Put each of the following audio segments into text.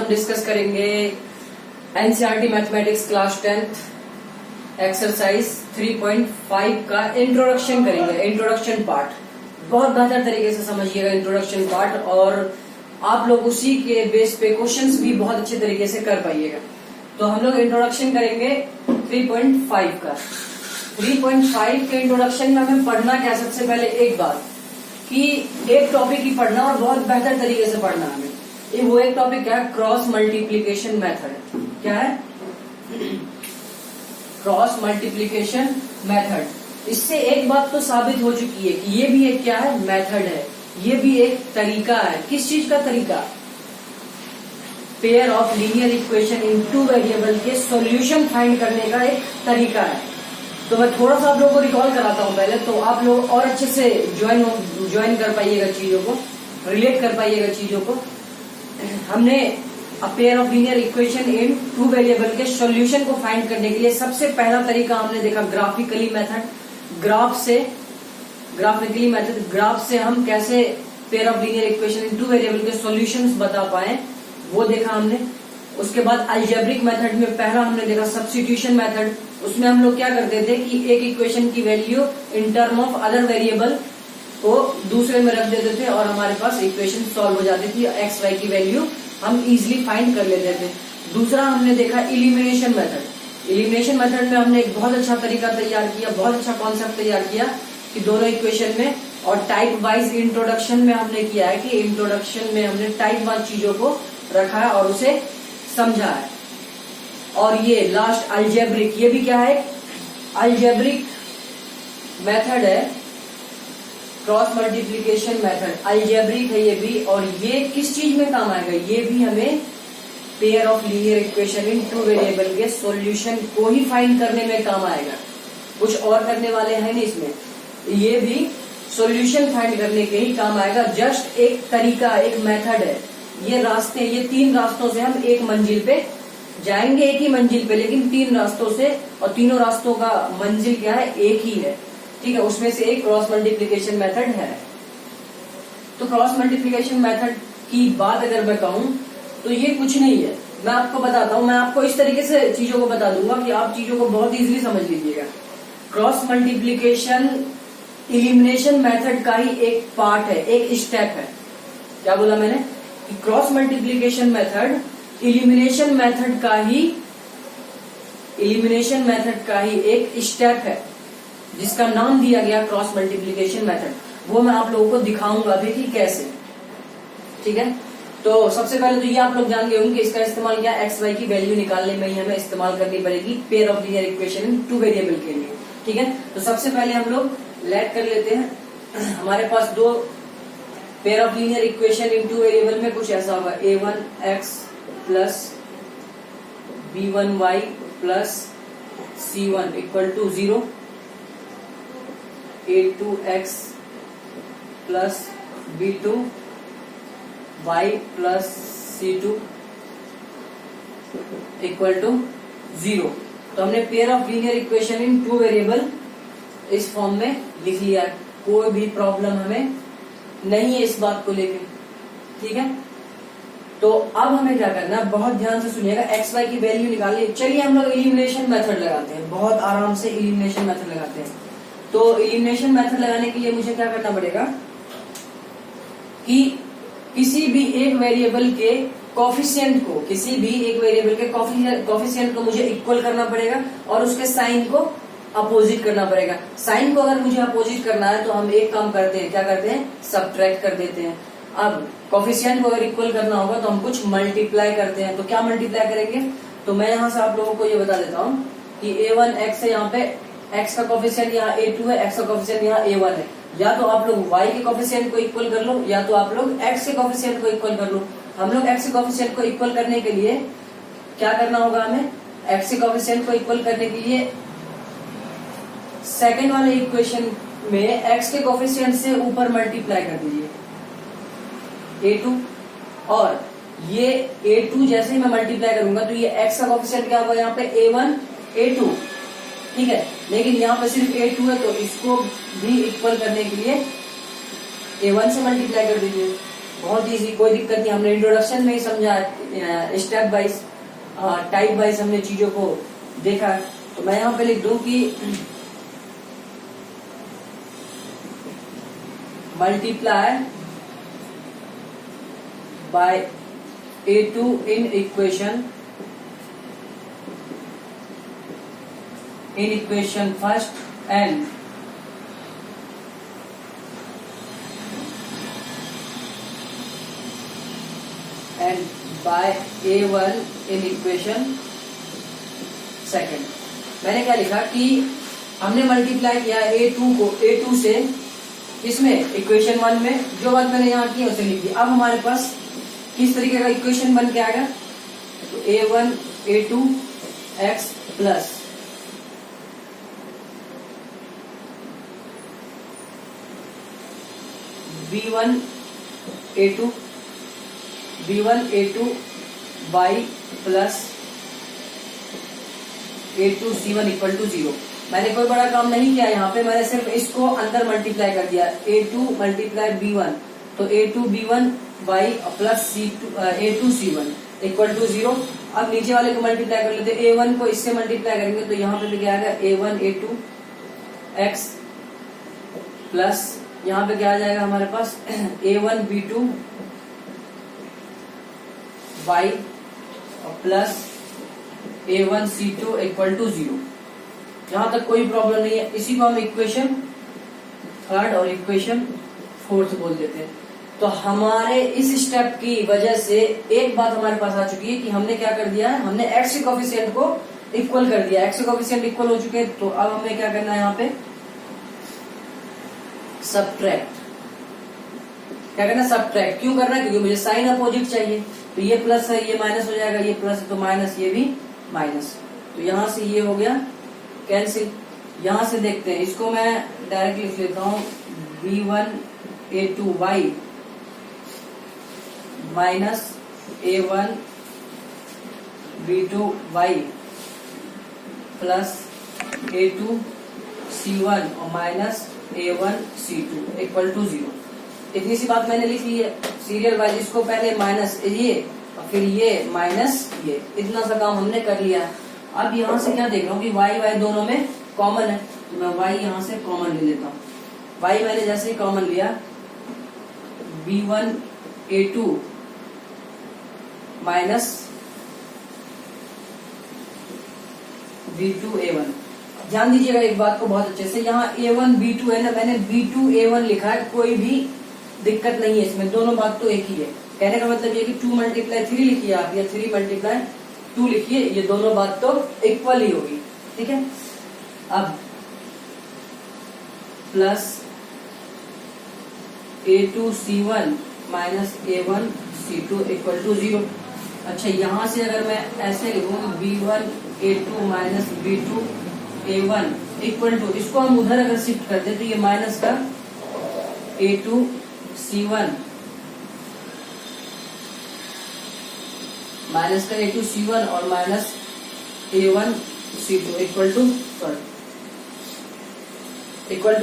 हम डिस्कस करेंगे NCERT mathematics class 10th exercise 3.5 का इंट्रोडक्शन करेंगे। इंट्रोडक्शन पार्ट बहुत बेहतर तरीके से समझिएगा इंट्रोडक्शन पार्ट, और आप लोग उसी के बेस पे क्वेश्चंस भी बहुत अच्छे तरीके से कर पाइएगा। तो हम लोग इंट्रोडक्शन करेंगे 3.5 का। 3.5 के इंट्रोडक्शन में हमें पढ़ना क्या, सबसे पहले एक बात कि एक टॉपिक ही पढ़ना और बहुत बेहतर तरीके से पढ़ना हमें। ये वो एक टॉपिक क्या है, क्रॉस मल्टीप्लीकेशन मेथड। क्या है? Cross multiplication method. इससे एक बात तो साबित हो चुकी है कि ये भी एक क्या है, मेथड है, ये भी एक तरीका है। किस चीज का तरीका? Pair of linear equation in two variable के सॉल्यूशन फाइंड करने का एक तरीका है। तो मैं थोड़ा सा आप लोगों को रिकॉल कराता हूं पहले, तो आप लोग और अच्छे से ज्वाइन कर पाइएगा चीजों को, रिलेट कर पाइएगा चीजों को। हमने pair of linear equation in two variable के सॉल्यूशन को फाइंड करने के लिए सबसे पहला तरीका हमने देखा graphically method. Graphically method, graph से हम कैसे pair of linear equation in two variable के सॉल्यूशंस बता पाए, वो देखा हमने। उसके बाद अलजेब्रिक मेथड में पहला हमने देखा सब्स्टिट्यूशन मेथड। उसमें हम लोग क्या करते थे कि एक इक्वेशन की value in term of other variable को दूसरे में रख देते थे और हमारे पास इक्वेशन सॉल्व हो जाती थी। एक्स वाई की वैल्यू हम इजीली फाइंड कर लेते थे। दूसरा हमने देखा इलिमिनेशन मेथड। इलिमिनेशन मेथड में हमने एक बहुत अच्छा तरीका तैयार किया, बहुत अच्छा कॉन्सेप्ट तैयार किया कि दोनों इक्वेशन में, और टाइप वाइज इंट्रोडक्शन में हमने किया है कि इंट्रोडक्शन में हमने टाइप वाइज चीजों को रखा है और उसे समझा है। और ये लास्ट अलजेब्रिक, ये भी क्या है, अलजेब्रिक मेथड है, क्रॉस मल्टीप्लीकेशन मेथड अलजेब्रिक है ये भी। और ये किस चीज में काम आएगा, ये भी हमें pair of linear equation in two variable के सॉल्यूशन को ही फाइंड करने में काम आएगा। कुछ और करने वाले हैं नहीं इसमें, ये भी सॉल्यूशन फाइंड करने के ही काम आएगा। जस्ट एक तरीका, एक मेथड है। ये रास्ते, ये तीन रास्तों से हम एक मंजिल पे जाएंगे, एक ही मंजिल पे, लेकिन तीन रास्तों से, और तीनों रास्तों का मंजिल क्या है, एक ही है। ठीक है, उसमें से एक क्रॉस मल्टीप्लीकेशन मेथड है। तो क्रॉस मल्टीप्लीकेशन मेथड की बात अगर मैं कहूं तो ये कुछ नहीं है, मैं आपको बताता हूं। मैं आपको इस तरीके से चीजों को बता दूंगा कि आप चीजों को बहुत इजीली समझ लीजिएगा। क्रॉस मल्टीप्लीकेशन इलिमिनेशन मेथड का ही एक पार्ट है, एक स्टेप है। क्या बोला मैंने? कि cross multiplication method elimination method का ही एक स्टेप है, जिसका नाम दिया गया क्रॉस मल्टीप्लीकेशन मेथड। वो मैं आप लोगों को दिखाऊंगा अभी कि कैसे। ठीक है, तो सबसे पहले तो ये आप लोग जान गए होंगे कि इसका इस्तेमाल क्या, एक्स वाई की वैल्यू निकालने में ही हमें इस्तेमाल करनी पड़ेगी pair of linear equation in two variable के लिए। ठीक है, तो सबसे पहले हम लोग लेट कर लेते हैं। हमारे पास दो pair of linear equation in two variable में कुछ ऐसा होगा, a1x plus b1y plus c1 equal to 0, a2x plus b2y plus c2 equal to 0। तो हमने pair of linear equation in two variable इस फॉर्म में लिख लिया। कोई भी प्रॉब्लम हमें नहीं है इस बात को लेकर। ठीक है, तो अब हमें क्या करना है, बहुत ध्यान से सुनिएगा। एक्स वाई की वैल्यू निकालिए। चलिए हम लोग इलिमिनेशन मेथड लगाते हैं, बहुत आराम से इलिमिनेशन मेथड लगाते हैं। तो इलिमिनेशन मेथड लगाने के लिए मुझे क्या करना पड़ेगा कि किसी भी एक वेरिएबल के कोफिशिएंट को, किसी भी एक वेरिएबल के कोफिशिएंट को मुझे इक्वल करना पड़ेगा और उसके साइन को अपोजिट करना पड़ेगा। साइन को अगर मुझे अपोजिट करना है तो हम एक काम करते हैं, क्या करते हैं, सब्ट्रैक्ट कर देते हैं। अब कोफिशिएंट को अगर इक्वल करना होगा तो हम कुछ मल्टीप्लाई करते हैं। तो क्या मल्टीप्लाई करेंगे, तो मैं यहाँ से आप लोगों को ये बता देता हूँ कि a1x है, यहाँ पे x का कोफिशिएंट यहाँ a2 है, x का कोफिशिएंट यहाँ a1 है। या तो आप लोग y के कोफिशिएंट को इक्वल कर लो, या तो आप लोग x के कोफिशिएंट को इक्वल कर लो। हम लोग x के कोफिशिएंट को इक्वल करने के लिए क्या करना होगा, हमें x के कोफिशिएंट को इक्वल करने के लिए सेकेंड वाले इक्वेशन में x के कोफिशिएंट से ऊपर मल्टीप्लाई कर दीजिए a2, और ये a2 जैसे ही मैं मल्टीप्लाई करूंगा तो ये x का कोफिशिएंट क्या होगा, यहाँ पे a1 a2। ठीक है, लेकिन यहाँ पे सिर्फ a2 है, तो इसको भी इक्वल करने के लिए a1 से मल्टीप्लाई कर दीजिए। बहुत इजी, कोई दिक्कत नहीं। हमने इंट्रोडक्शन में ही समझा, स्टेप वाइज टाइप वाइज हमने चीजों को देखा। तो मैं यहाँ पे लिख दूं कि multiply by A2 in equation first and by A1 in equation second. मैंने क्या लिखा कि हमने मल्टीप्लाई किया A2 से इसमें इक्वेशन 1 में, जो बात मैंने यहाँ की उसे लिख दी। अब हमारे पास किस तरीके का इक्वेशन बन के आएगा, तो A1 A2 x plus B1 A2 y plus A2 C1 equal to 0। मैंने कोई बड़ा काम नहीं किया यहाँ पे, मैंने सिर्फ इसको अंदर मल्टीप्लाई कर दिया। A2 मल्टीप्लाई B1, तो A2 B1 y plus A2 C1 equal to 0। अब नीचे वाले को मल्टीप्लाई कर लेते, A1 को इससे मल्टीप्लाई करेंगे तो यहाँ पे भी क्या आएगा A1 A2 x प्लस यहाँ पे क्या आ जाएगा हमारे पास A1 B2 y plus A1 C2 equal to 0। यहां तक कोई प्रॉब्लम नहीं है। इसी को हम इक्वेशन थर्ड और इक्वेशन फोर्थ बोल देते हैं। तो हमारे इस स्टेप की वजह से एक बात हमारे पास आ चुकी है कि हमने क्या कर दिया है, हमने एक्स के कोफिशिएंट को इक्वल कर दिया। एक्स के कोफिशिएंट इक्वल हो चुके हैं, तो अब हमें क्या करना है यहाँ पे, सब्ट्रैक्ट। क्या करना है, सब्ट्रैक्ट। क्यों करना है, क्योंकि मुझे साइन अपोजिट चाहिए। तो ये प्लस है, ये माइनस हो जाएगा, ये प्लस है तो माइनस, ये भी माइनस। तो यहां से ये हो गया कैंसिल। यहां से देखते हैं, इसको मैं डायरेक्ट लिख लेता हूं B1 A2 y minus A1 B2 y plus A2 C1 और minus A1 C2 equal to 0। इतनी सी बात मैंने लिख ली है सीरियल वाइज। इसको पहले माइनस ये और फिर ये माइनस ये, इतना सा काम हमने कर लिया। अब यहाँ से क्या देख रहा हूँ कि y दोनों में कॉमन है, तो मैं y यहाँ से कॉमन ले लेता हूँ। y मैंने जैसे ही कॉमन लिया, B1 A2 minus B2 A1। ध्यान दीजिएगा एक बात को बहुत अच्छे से, यहाँ A1 B2 है ना, मैंने B2 A1 लिखा है, कोई भी दिक्कत नहीं है इसमें, दोनों बात तो एक ही है। कहने का मतलब ये कि 2 मल्टीप्लाई 3 लिखिए आप, या 3 मल्टीप्लाई 2 लिखिए, ये दोनों बात तो इक्वल ही होगी। ठीक है, अब plus A2 C1 minus A1 C2 equal to 0। अच्छा, यहां से अगर मैं ऐसे लिखूं B1 A2 minus B2 A1 equal to, इसको हम उधर अगर शिफ्ट कर दे तो ये माइनस का A2 C1 माइनस का A2 C1 और minus A1 C2 equal to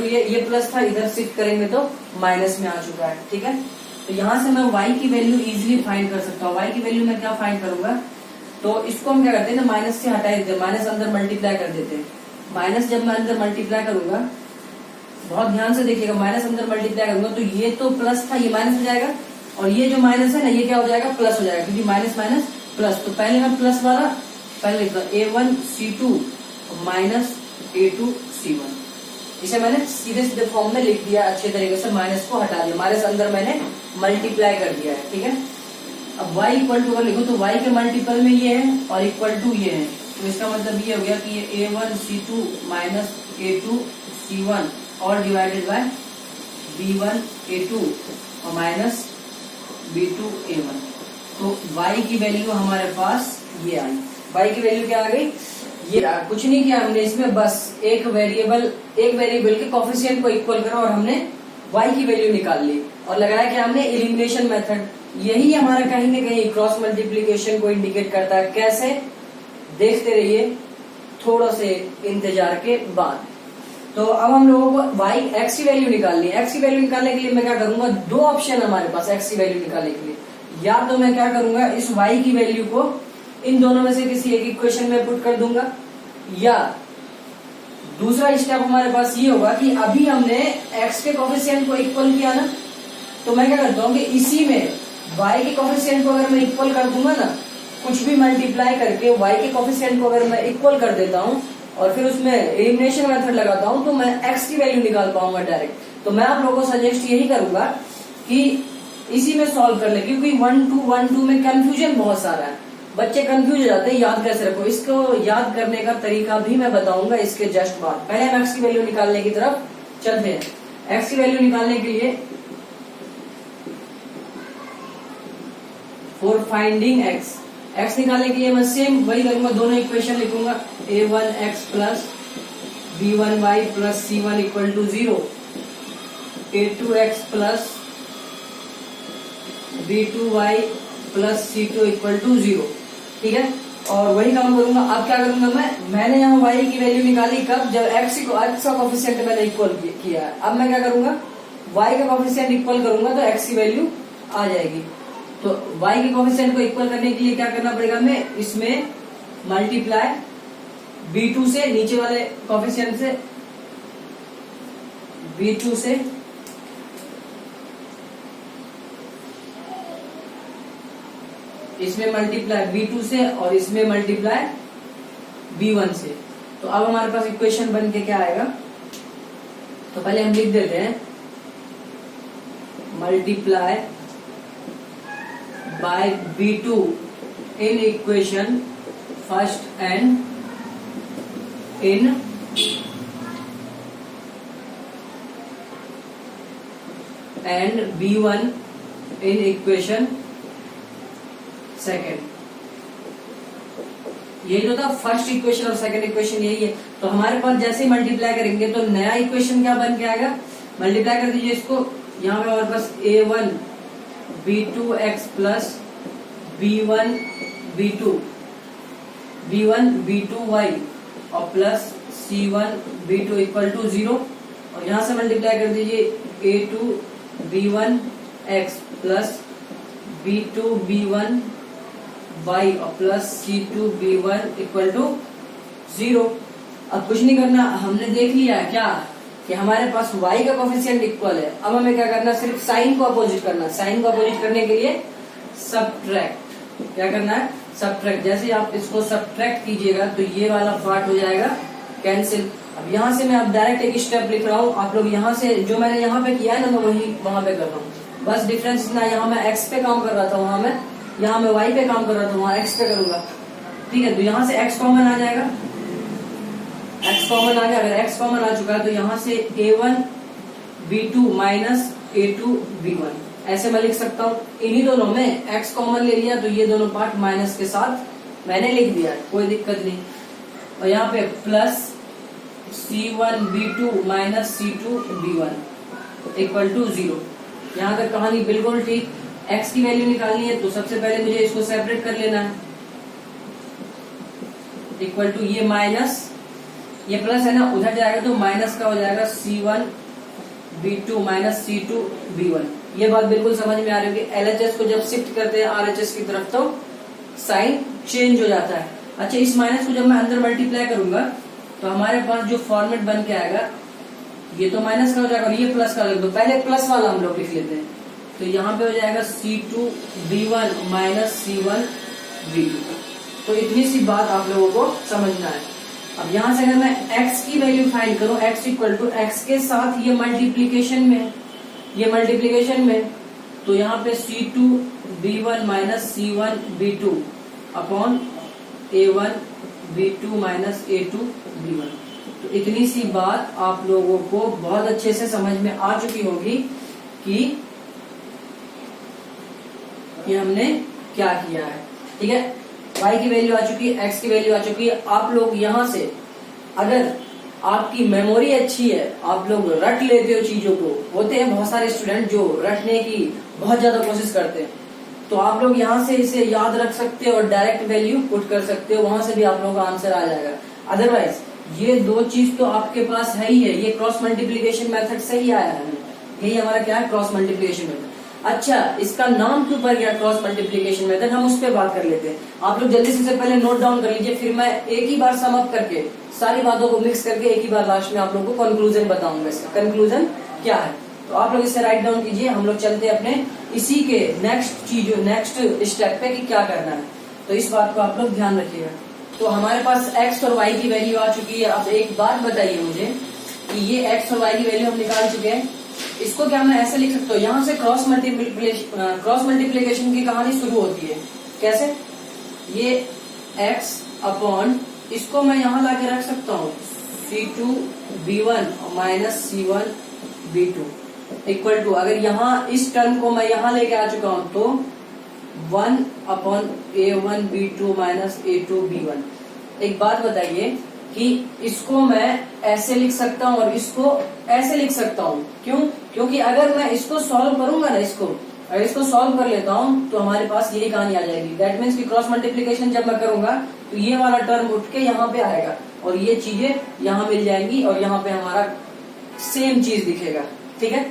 ये प्लस था, इधर शिफ्ट करेंगे तो माइनस में आ चुका है। ठीक है, तो यहां से मैं y की वैल्यू इजीली फाइंड कर सकता हूँ। y की वैल्यू मैं क्या फाइंड करूंगा, तो इसको हम क्या करते हैं ना, माइनस से हटा देते हैं, माइनस अंदर मल्टीप्लाई कर देते हैं। माइनस जब मैं अंदर मल्टीप्लाई करूंगा, बहुत ध्यान से देखिएगा, माइनस अंदर मल्टीप्लाई करूंगा तो ये तो प्लस था, ये माइनस हो जाएगा, और ये जो माइनस है ना, ये क्या हो जाएगा, प्लस हो जाएगा, क्योंकि माइनस माइनस प्लस। तो पहले मैं प्लस वाला पहले लिखता हूँ A1 C2 minus A2 C1। इसे मैंने सीधे सीधे फॉर्म में लिख दिया अच्छे तरीके से, माइनस को हटा दिया, माइनस अंदर मैंने मल्टीप्लाई कर दिया है। ठीक है, अब y इक्वल टू अगर लिखो तो y के मल्टीपल में ये है और इक्वल टू ये है, तो इसका मतलब ये हो गया कि ये A1 C2 minus A2 C1 और डिवाइडेड बाय B1 A2 और माइनस B2 A1। तो y की वैल्यू हमारे पास ये आई। y की वैल्यू क्या आ गई, ये कुछ नहीं किया हमने इसमें, बस एक वेरिएबल के कोफिशिएंट को इक्वल करा और हमने y की वैल्यू निकाल ली और लगाया कि हमने एलिमिनेशन मेथड। यही हमारा कहीं न कहीं क्रॉस मल्टीप्लिकेशन को इंडिकेट करता है। कैसे, देखते रहिए थोड़ा से इंतजार के बाद। तो अब हम लोगों को y x की वैल्यू निकालनी है। x की वैल्यू निकालने के लिए मैं क्या करूंगा, दो ऑप्शन है हमारे पास x की वैल्यू निकालने के लिए। या तो मैं क्या करूंगा, इस y की वैल्यू को इन दोनों में से किसी एक इक्वेशन में पुट कर दूंगा, या दूसरा स्टेप हमारे पास ये होगा कि अभी हमने x के कोफिशिएंट को इक्वल किया ना, तो मैं क्या करता हूँ कि इसी में y के कोफिशिएंट को अगर मैं इक्वल कर दूंगा ना, कुछ भी मल्टीप्लाई करके y के कोफिशिएंट को अगर मैं इक्वल कर देता हूँ और फिर उसमें एलिमिनेशन मेथड लगाता हूँ, तो मैं x की वैल्यू निकाल पाऊंगा डायरेक्ट। तो मैं आप लोगों को सजेस्ट यही करूंगा कि इसी में सॉल्व कर ले, क्योंकि 1 2 में कंफ्यूजन बहुत सारा है, बच्चे कंफ्यूज हो जाते हैं याद कैसे रखो। इसको याद करने का तरीका भी मैं बताऊंगा इसके जस्ट बाद। पहले हम x की वैल्यू निकालने की तरफ चलते हैं। x की वैल्यू निकालने के लिए फॉर फाइंडिंग x निकालने के लिए मैं सेम वही करूंगा, दोनों इक्वेशन लिखूंगा, a1x plus b1y plus c1 equal to 0, a2x plus b2y plus c2 equal to 0, ठीक है। और वही काम करूंगा। अब क्या करूंगा मैंने यहाँ y की वैल्यू निकाली कब, जब x का कोफिशिएंट मैंने इक्वल किया है। अब मैं क्या करूंगा, y का कोफिशिएंट इक्वल करूंगा तो x की वैल्यू आ जाएगी। तो y के कोफिशिएंट को इक्वल करने के लिए क्या करना पड़ेगा, मैं इसमें मल्टीप्लाई b2 से, नीचे वाले कोफिशिएंट से b2 से इसमें मल्टीप्लाई b2 से और इसमें मल्टीप्लाई b1 से। तो अब हमारे पास इक्वेशन बन के क्या आएगा, तो पहले हम लिख देते हैं multiply by b2 in equation first and in b1 in equation second. ये जो था फर्स्ट इक्वेशन और सेकंड इक्वेशन यही है। तो हमारे पास जैसे ही मल्टीप्लाई करेंगे तो नया इक्वेशन क्या बन के आएगा, मल्टीप्लाई कर दीजिए इसको, यहाँ पे हमारे पास a1 b2x plus b1 b2y और plus c1 b2 equal to 0, और यहाँ से मल्टीप्लाई कर दीजिए a2 b1x plus b2 b1 y और plus c2 b1 equal to 0। अब कुछ नहीं करना, हमने देख लिया है क्या कि हमारे पास y का कोफिशिएंट इक्वल है। अब हमें क्या करना, सिर्फ साइन को अपोजिट करना। साइन को अपोजिट करने के लिए सबट्रैक्ट, क्या करना है, सबट्रैक्ट। जैसे आप इसको सबट्रैक्ट कीजिएगा तो ये वाला पार्ट हो जाएगा कैंसिल। अब यहाँ से मैं अब डायरेक्ट एक स्टेप लिख रहा हूँ, आप लोग यहाँ से जो मैंने यहाँ पे किया है ना, मैं वही वहां पे कर रहा हूँ। बस डिफरेंस इतना, यहाँ मैं x पे काम कर रहा था, यहाँ मैं y पे काम कर रहा था, वहां x पे करूंगा, ठीक है। तो यहाँ से x कॉमन आ जाएगा, x कॉमन आ गया। अगर x कॉमन आ चुका है तो यहाँ से a1 b2 minus a2 b1 ऐसे मैं लिख सकता हूँ। इन्हीं दोनों में x कॉमन ले लिया तो ये दोनों पार्ट माइनस के साथ मैंने लिख दिया, कोई दिक्कत नहीं। और यहाँ पे plus c1 b2 minus c2 b1 equal to 0। यहाँ तक कहानी बिल्कुल ठीक। x की वैल्यू निकालनी है तो सबसे पहले मुझे इसको सेपरेट कर लेना है, इक्वल टू ये माइनस, ये प्लस है ना, उधर जाएगा तो माइनस का हो जाएगा c1 b2 minus c2 b1। ये बात बिल्कुल समझ में आ रही है कि LHS को जब शिफ्ट करते हैं RHS की तरफ तो साइन चेंज हो जाता है। अच्छा, इस माइनस को जब मैं अंदर मल्टीप्लाई करूंगा तो हमारे पास जो फॉर्मेट बन के आएगा, ये तो माइनस का हो जाएगा और ये प्लस का लिख दो। पहले प्लस वाला हम लोग लिख लेते हैं, तो यहाँ पे हो जाएगा c2 b1 minus c1 b2। तो इतनी सी बात आप लोगों को समझना है। अब यहाँ से अगर मैं x की वैल्यू फाइंड करूं, x इक्वल टू x के साथ ये मल्टीप्लीकेशन में, तो यहाँ पे c2 b1 minus c1 b2 upon a1 b2 minus a2 b1। तो इतनी सी बात आप लोगों को बहुत अच्छे से समझ में आ चुकी होगी कि हमने क्या किया है, ठीक है। y की वैल्यू आ चुकी है, x की वैल्यू आ चुकी है। आप लोग यहाँ से, अगर आपकी मेमोरी अच्छी है, आप लोग रट लेते हो चीजों को, होते हैं बहुत सारे स्टूडेंट जो रटने की बहुत ज्यादा कोशिश करते हैं, तो आप लोग यहाँ से इसे याद रख सकते हो और डायरेक्ट वैल्यू पुट कर सकते हो, वहां से भी आप लोगों का आंसर आ जाएगा। अदरवाइज ये दो चीज तो आपके पास है ही है, ये क्रॉस मल्टीप्लीकेशन मेथड से ही आया है, यही हमारा क्या है क्रॉस मल्टीप्लीकेशन मेथड। अच्छा, इसका नाम क्यों पड़ गया क्रॉस मल्टीप्लीकेशन मेथड, हम उस पर बात कर लेते हैं। आप लोग जल्दी से पहले नोट डाउन कर लीजिए, फिर मैं एक ही बार सम अप करके सारी बातों को मिक्स करके एक ही बार लास्ट में आप लोग को कंक्लूजन बताऊंगा। इसका कंक्लूजन क्या है तो आप लोग इसे राइट डाउन कीजिए। हम लोग चलते हैं अपने इसी के नेक्स्ट स्टेप पे कि क्या करना है, तो इस बात को आप लोग ध्यान रखिएगा। तो हमारे पास x और y की वैल्यू आ चुकी है। अब एक बात बताइए मुझे कि ये x और y की वैल्यू हम निकाल चुके हैं, इसको क्या मैं ऐसे लिख सकता हूँ, यहाँ से क्रॉस मल्टीप्लीकेशन की कहानी शुरू होती है। कैसे, ये x अपॉन इसको मैं यहाँ लाके रख सकता हूँ C2B1 minus C1B2 equal to, अगर यहाँ इस टर्म को मैं यहाँ लेके आ चुका हूँ तो 1 अपॉन A1B2 माइनस A2B1। एक बात बताइए कि इसको मैं ऐसे लिख सकता हूँ और इसको ऐसे लिख सकता हूँ, क्यों? क्योंकि अगर मैं इसको सॉल्व करूंगा ना, अगर इसको सॉल्व कर लेता हूँ तो हमारे पास यही कहानी आ जाएगी। दैट मीन्स कि क्रॉस मल्टीप्लीकेशन जब मैं करूंगा तो ये वाला टर्म उठ के यहाँ पे आएगा और ये चीजें यहाँ मिल जाएंगी और यहाँ पे हमारा सेम चीज दिखेगा। ठीक है,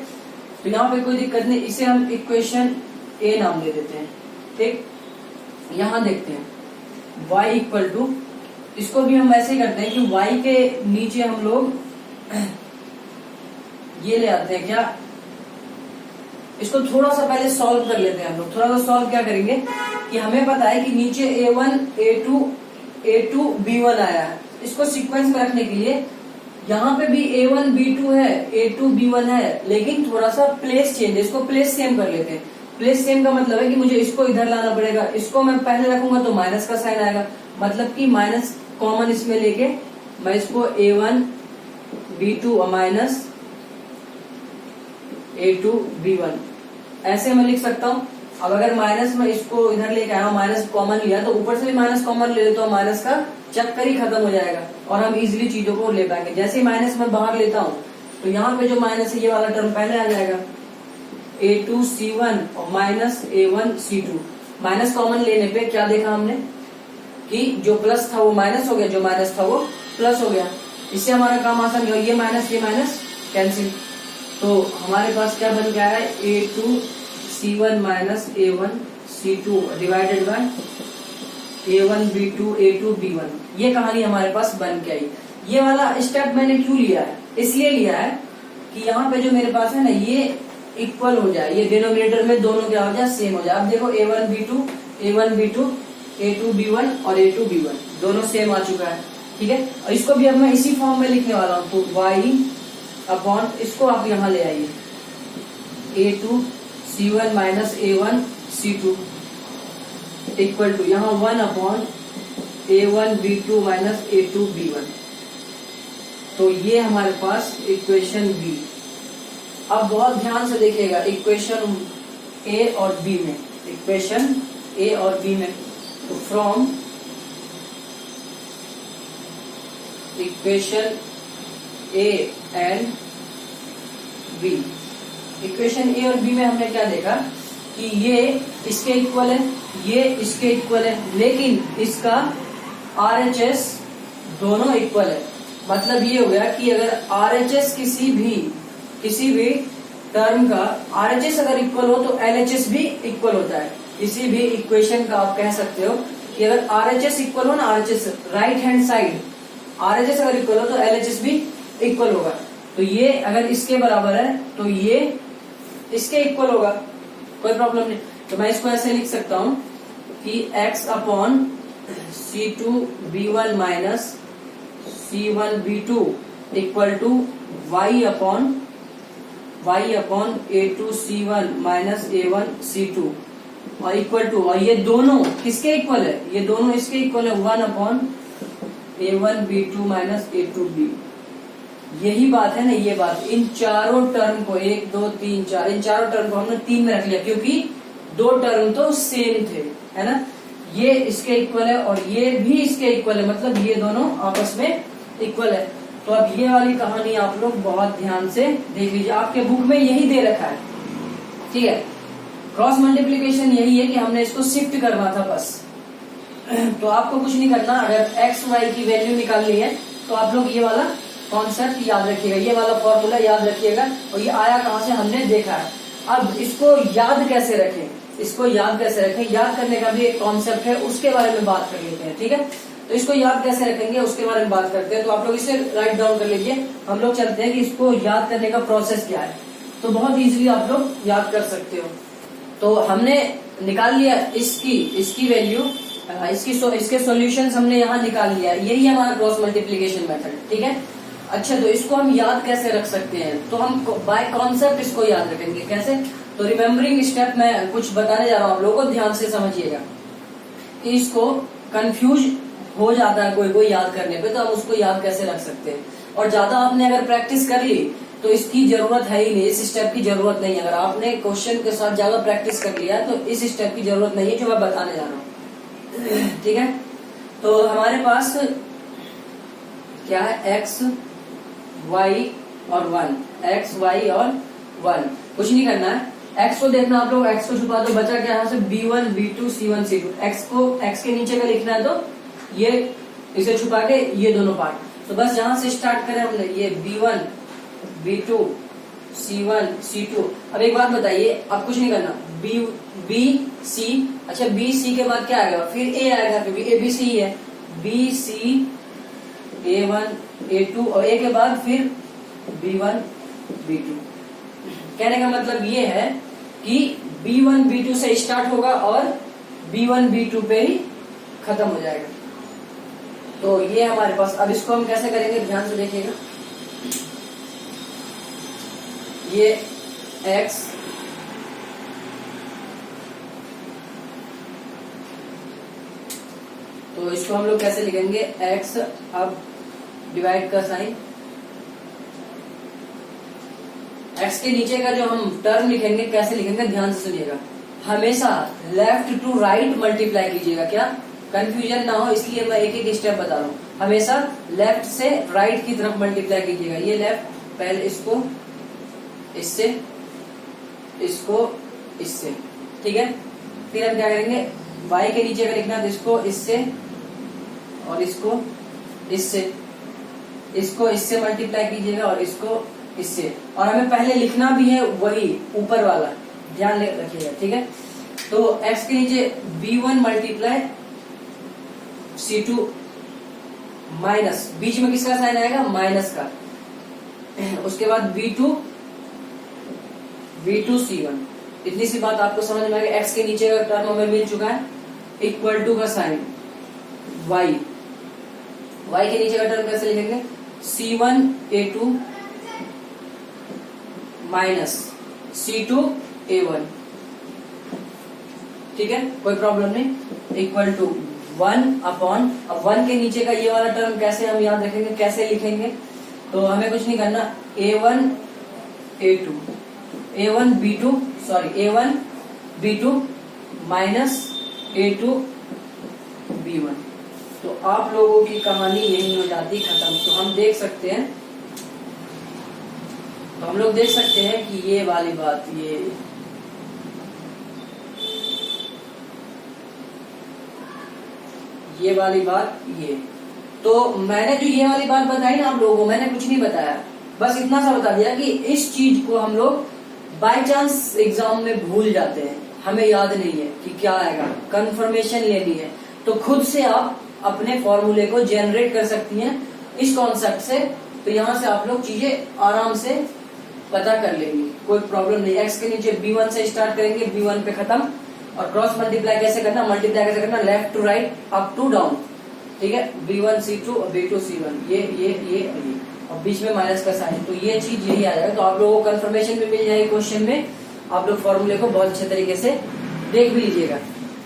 तो यहाँ पे कोई दिक्कत नहीं, इसे हम इक्वेशन ए नाम दे देते हैं। ठीक, यहाँ देखते हैं y इक्वल टू, इसको भी हम ऐसे करते हैं कि y के नीचे हम लोग ये ले आते हैं, क्या इसको थोड़ा सा पहले सॉल्व कर लेते हैं। हम लोग थोड़ा सा सॉल्व क्या करेंगे कि हमें पता है कि नीचे A1 A2 A2 B1 आया है, इसको सीक्वेंस में रखने के लिए यहाँ पे भी A1 B2 है A2 B1 है, लेकिन थोड़ा सा प्लेस चेंज, इसको प्लेस सेम कर लेते हैं। प्लेस सेम का मतलब है कि मुझे इसको इधर लाना पड़ेगा, इसको मैं पहले रखूंगा तो माइनस का साइन आएगा, मतलब कि माइनस कॉमन इसमें लेके मैं इसको A1 B2 minus A2 B1 ऐसे मैं लिख सकता हूँ। अब अगर माइनस में इसको इधर लेके आया, माइनस कॉमन लिया तो ऊपर से भी माइनस कॉमन ले लेता हूँ, माइनस का चक्कर ही खत्म हो जाएगा और हम इजीली चीजों को ले पाएंगे। जैसे ही माइनस में बाहर लेता हूँ तो यहाँ पे जो माइनस है ये वाला टर्म पहले आ जाएगा, A2 C1 और minus A1 C2। Minus common लेने पे क्या देखा हमने कि जो प्लस था वो माइनस हो गया, जो माइनस था वो प्लस हो गया। इससे हमारा काम आसान हो, ये माइनस कैंसिल, तो हमारे पास क्या बन गया है A2 C1 minus A1 C2 divided by A1 B2 A2 B1। ये कहानी हमारे पास बन के आई। ये वाला स्टेप मैंने क्यों लिया है, इसलिए लिया है कि यहाँ पे जो मेरे पास है ना ये इक्वल हो जाए, ये डिनोमिनेटर में दोनों क्या हो जाए, सेम हो जाए। अब देखो A1 B2 A2 B1 और A2 B1 दोनों सेम आ चुका है। ठीक है, और इसको भी अब मैं इसी फॉर्म में लिखने वाला हूँ, तो y अपॉन इसको आप यहाँ ले आइए A2 C1 minus A1 C2 equal to यहाँ 1 upon A1 B2 minus A2 B1। तो ये हमारे पास इक्वेशन बी। अब बहुत ध्यान से देखिएगा इक्वेशन ए और बी में, इक्वेशन ए और बी में, तो from equation A and B, equation A और बी में हमने क्या देखा कि ये इसके इक्वल है, ये इसके इक्वल है, लेकिन इसका RHS दोनों इक्वल है। मतलब ये हो गया कि अगर RHS किसी भी टर्म का RHS अगर इक्वल हो तो LHS भी इक्वल होता है। किसी भी इक्वेशन का आप कह सकते हो कि अगर RHS इक्वल हो ना, RHS right hand side RHS अगर इक्वल हो तो LHS भी इक्वल होगा। तो ये अगर इसके बराबर है तो ये इसके इक्वल होगा, कोई प्रॉब्लम नहीं। तो मैं इसको ऐसे लिख सकता हूं कि x upon C2B1 minus C1B2 equal to y upon A2C1 minus A1C2 और इक्वल टू, और ये दोनों किसके इक्वल है, ये दोनों इसके इक्वल है 1 अपॉन A1B2 माइनस A2B। यही बात है ना, ये बात, इन चारों टर्म को 1 2 3 4 इन चारों टर्म को हमने 3 में रख लिया क्योंकि दो टर्म तो सेम थे, है ना। ये इसके इक्वल है और ये भी इसके इक्वल है, मतलब ये दोनों आपस में इक्वल है। तो अब ये वाली कहानी आप लोग बहुत ध्यान से देख लीजिए, आपके बुक में यही दे रखा है। ठीक है, क्रॉस मल्टीप्लीकेशन यही है कि हमने इसको शिफ्ट करना था बस। तो आपको कुछ नहीं करना, अगर x y की वैल्यू निकालनी है तो आप लोग ये वाला कॉन्सेप्ट याद रखिएगा, ये वाला फॉर्मूला याद रखिएगा, और ये आया कहाँ से, हमने देखा है। अब इसको याद कैसे रखें, इसको याद कैसे रखें, याद करने का भी एक कॉन्सेप्ट है, उसके बारे में बात कर लेते हैं, ठीक है। तो इसको याद कैसे रखेंगे उसके बारे में बात करते हैं। तो आप लोग इसे राइट डाउन कर लीजिए, हम लोग चलते हैं कि इसको याद करने का प्रोसेस क्या है। तो बहुत इजीली आप लोग याद कर सकते हो। तो हमने निकाल लिया इसकी वैल्यू, इसके सॉल्यूशंस हमने यहाँ निकाल लिया, यही हमारा क्रॉस मल्टीप्लिकेशन मेथड, ठीक है। अच्छा, तो इसको हम याद कैसे रख सकते हैं, तो हम बाय कॉन्सेप्ट इसको याद रखेंगे। कैसे, तो रिमेम्बरिंग स्टेप मैं कुछ बताने जा रहा हूँ, आप लोगों को ध्यान से समझिएगा कि इसको कंफ्यूज हो जाता है कोई याद करने पे, तो हम उसको याद कैसे रख सकते हैं। और ज्यादा आपने अगर प्रैक्टिस कर ली तो इसकी जरूरत है ही नहीं, इस स्टेप की जरूरत नहीं है। अगर आपने क्वेश्चन के साथ ज्यादा प्रैक्टिस कर लिया तो इस स्टेप की जरूरत नहीं है जो मैं बताने जा रहा हूँ, ठीक है। तो हमारे पास क्या है, एक्स वाई और 1, एक्स वाई और 1, कुछ नहीं करना है। एक्स को देखना, आप लोग एक्स को छुपा दो, बचा क्या यहाँ से b1 b2 c1 c2। X के नीचे का लिखना है, तो ये इसे छुपा के ये दोनों पार्ट। तो बस यहां से स्टार्ट करें हमने, ये b1 b2 c1 c2। अब एक बात बताइए, अब कुछ नहीं करना, b c, अच्छा b c के बाद क्या आएगा, फिर a आएगा, क्योंकि a b c ही है, b c a1 a2 और a के बाद फिर b1 b2। कहने का मतलब ये है कि b1 b2 से स्टार्ट होगा और b1 b2 पे ही खत्म हो जाएगा। तो ये हमारे पास, अब इसको हम कैसे करेंगे ध्यान से देखिएगा। ये x तो इसको हम लोग कैसे लिखेंगे, x, अब डिवाइड का साइन, x के नीचे का जो हम टर्म लिखेंगे कैसे लिखेंगे ध्यान से सुनिएगा। हमेशा लेफ्ट टू राइट मल्टीप्लाई कीजिएगा, क्या कंफ्यूजन ना हो इसलिए मैं एक एक स्टेप बता रहा हूँ। हमेशा लेफ्ट से राइट की तरफ मल्टीप्लाई कीजिएगा। ये लेफ्ट, पहले इसको इससे, इसको इससे, ठीक है। फिर हम क्या करेंगे, y के नीचे का लिखना है तो इसको इससे और इसको इससे, इसको इससे मल्टीप्लाई कीजिएगा और इसको इससे। और हमें पहले लिखना भी है वही ऊपर वाला, ध्यान रखिएगा, ठीक है। तो x के नीचे b1 मल्टीप्लाई c2 माइनस, बीच में किसका साइन आएगा, माइनस का। उसके बाद b2 c1। इतनी सी बात आपको समझ में आएगी। x के नीचे का टर्म हमें मिल चुका है, इक्वल टू का साइन y के नीचे का टर्म कैसे लिखेंगे, c1 a2 minus c2 a1, ठीक है, कोई प्रॉब्लम नहीं। इक्वल टू 1 अपॉन, अब 1 के नीचे का ये वाला टर्म कैसे हम याद रखेंगे, कैसे लिखेंगे, तो हमें कुछ नहीं करना, a1 b2 minus a2 b1। तो आप लोगों की कहानी यही हो जाती खत्म। तो हम देख सकते हैं, तो हम लोग देख सकते हैं कि ये वाली बात, ये वाली बात, ये तो मैंने जो ये वाली बात बताई ना आप लोगों को, मैंने कुछ नहीं बताया, बस इतना सा बता दिया कि इस चीज को हम लोग बाय चांस एग्जाम में भूल जाते हैं, हमें याद नहीं है कि क्या आएगा, कंफर्मेशन लेनी है। तो खुद से आप अपने फॉर्मूले को जनरेट कर सकती हैं इस कॉन्सेप्ट से। तो यहाँ से आप लोग चीजें आराम से पता कर लेंगे, कोई प्रॉब्लम नहीं। एक्स के नीचे b1 से स्टार्ट करेंगे, b1 पे खत्म। और क्रॉस मल्टीप्लाई कैसे करना, मल्टीप्लाई कैसे करना, left to right, up to down, ठीक है। b1 c2 और b2 c1, ये और बीच में माइनस का साइन, तो ये चीज यही आ जाएगा। तो आप लोगों को कंफर्मेशन भी मिल जाएगी क्वेश्चन में, आप लोग फॉर्मूले को बहुत अच्छे तरीके से देख भी लीजिएगा,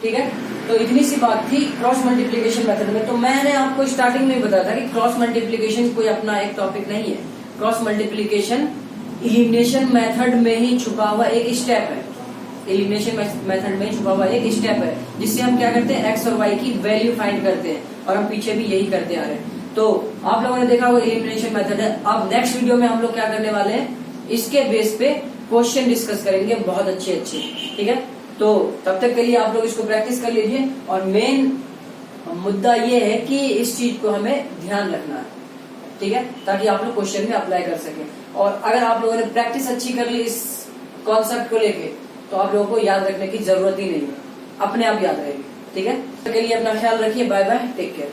ठीक है। तो इतनी सी बात थी क्रॉस मल्टीप्लिकेशन मेथड में। तो मैंने आपको स्टार्टिंग में बताया था कि क्रॉस मल्टीप्लिकेशन कोई अपना एक टॉपिक नहीं है। क्रॉस मल्टीप्लिकेशन एलिमिनेशन मेथड में ही छुपा हुआ एक स्टेप है, एलिमिनेशन मेथड में छुपा हुआ एक स्टेप है, जिससे हम क्या करते हैं, एक्स और वाई की वैल्यू फाइंड करते हैं, और हम पीछे भी यही करते आ रहे हैं। तो आप लोगों ने देखा होगा एलिमिनेशन मेथड है। अब नेक्स्ट वीडियो में हम लोग क्या करने वाले हैं, इसके बेस पे क्वेश्चन डिस्कस करेंगे बहुत अच्छे, ठीक है। तो तब तक के लिए आप लोग इसको प्रैक्टिस कर लीजिए। और मेन मुद्दा ये है कि इस चीज को हमें ध्यान रखना है, ठीक है, ताकि आप लोग क्वेश्चन में अप्लाई कर सकें। और अगर आप लोगों ने प्रैक्टिस अच्छी कर ली इस कॉन्सेप्ट को लेके, तो आप लोगों को याद रखने की जरूरत ही नहीं है, अपने आप याद रहेगी। ठीक है, तो के लिए अपना ख्याल रखिए। Bye bye, take care.